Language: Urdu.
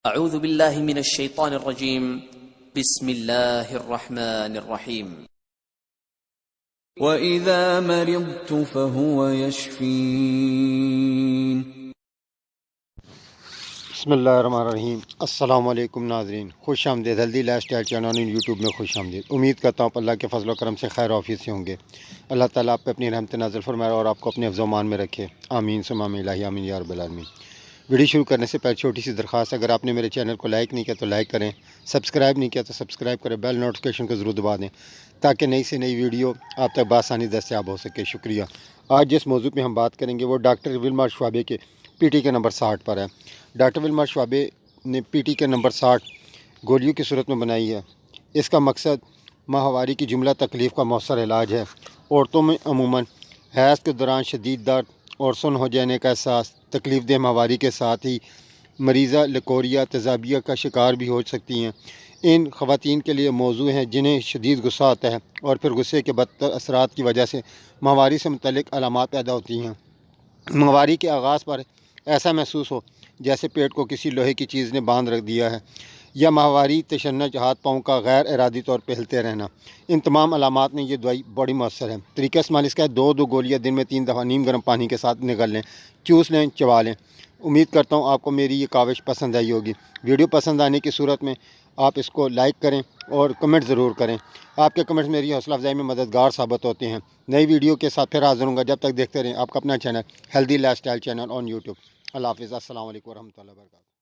اعوذ باللہ من الشیطان الرجیم بسم اللہ الرحمن الرحیم وَإِذَا مَرِضْتُ فَهُوَ يَشْفِينِ۔ بسم اللہ الرحمن الرحیم۔ السلام علیکم ناظرین، خوش آمدید healthy lifestyle channel YouTube میں خوش آمدید۔ امید کرتا ہوں اللہ کے فضل و کرم سے خیر آفیت سے ہوں گے۔ اللہ تعالیٰ آپ پہ اپنی رحمت نازل فرمائے اور آپ کو اپنے حفظ و امان میں رکھے، آمین ثم آمین الہی آمین یا رب العالمین۔ ویڈیو شروع کرنے سے پہلے چھوٹی سی درخواست، اگر آپ نے میرے چینل کو لائک نہیں کیا تو لائک کریں، سبسکرائب نہیں کیا تو سبسکرائب کریں، بیل نوٹیفکیشن کو ضرور دبا دیں تاکہ نئی سے نئی ویڈیو آپ تک بآسانی دستیاب ہو سکے۔ شکریہ۔ آج جس موضوع پہ ہم بات کریں گے وہ ڈاکٹر ولمار شوابے کے پی ٹی کے نمبر 60 پر ہے۔ ڈاکٹر ولمار شوابے نے پی ٹی کے نمبر 60 گولیوں کی صورت میں بنائی ہے۔ اس کا مقصد ماہواری کی جملہ تکلیف کا مؤثر علاج ہے۔ عورتوں میں عموماً حیض کے دوران شدید درد اور سن ہو جانے کا احساس، تکلیف دہ ماہواری کے ساتھ ہی مریضہ لیکوریا تیزابیہ کا شکار بھی ہو سکتی ہیں۔ ان خواتین کے لیے موضوع ہیں جنہیں شدید غصہ آتا ہے اور پھر غصے کے بدتر اثرات کی وجہ سے ماہواری سے متعلق علامات پیدا ہوتی ہیں۔ ماہواری کے آغاز پر ایسا محسوس ہو جیسے پیٹ کو کسی لوہے کی چیز نے باندھ رکھ دیا ہے، یا ماہواری تشنج، ہاتھ پاؤں کا غیر ارادی طور پہ ہلتے رہنا۔ ان تمام علامات میں یہ دوائی بڑی مؤثر ہے۔ طریقہ استعمال اس کا ہے 2 گولیاں دن میں 3 دفعہ نیم گرم پانی کے ساتھ نگل لیں، چوس لیں، چبا لیں۔ امید کرتا ہوں آپ کو میری یہ کاوش پسند آئی ہوگی۔ ویڈیو پسند آنے کی صورت میں آپ اس کو لائک کریں اور کمنٹ ضرور کریں۔ آپ کے کمنٹس میری حوصلہ افزائی میں مددگار ثابت ہوتے ہیں۔ نئی ویڈیو کے ساتھ پھر حاضر ہوں گا، جب تک دیکھتے رہیں آپ کا اپنا channel healthy lifestyle channel on YouTube. اللہ حافظ۔ السلام علیکم ورحمۃ اللہ وبرکاتہ۔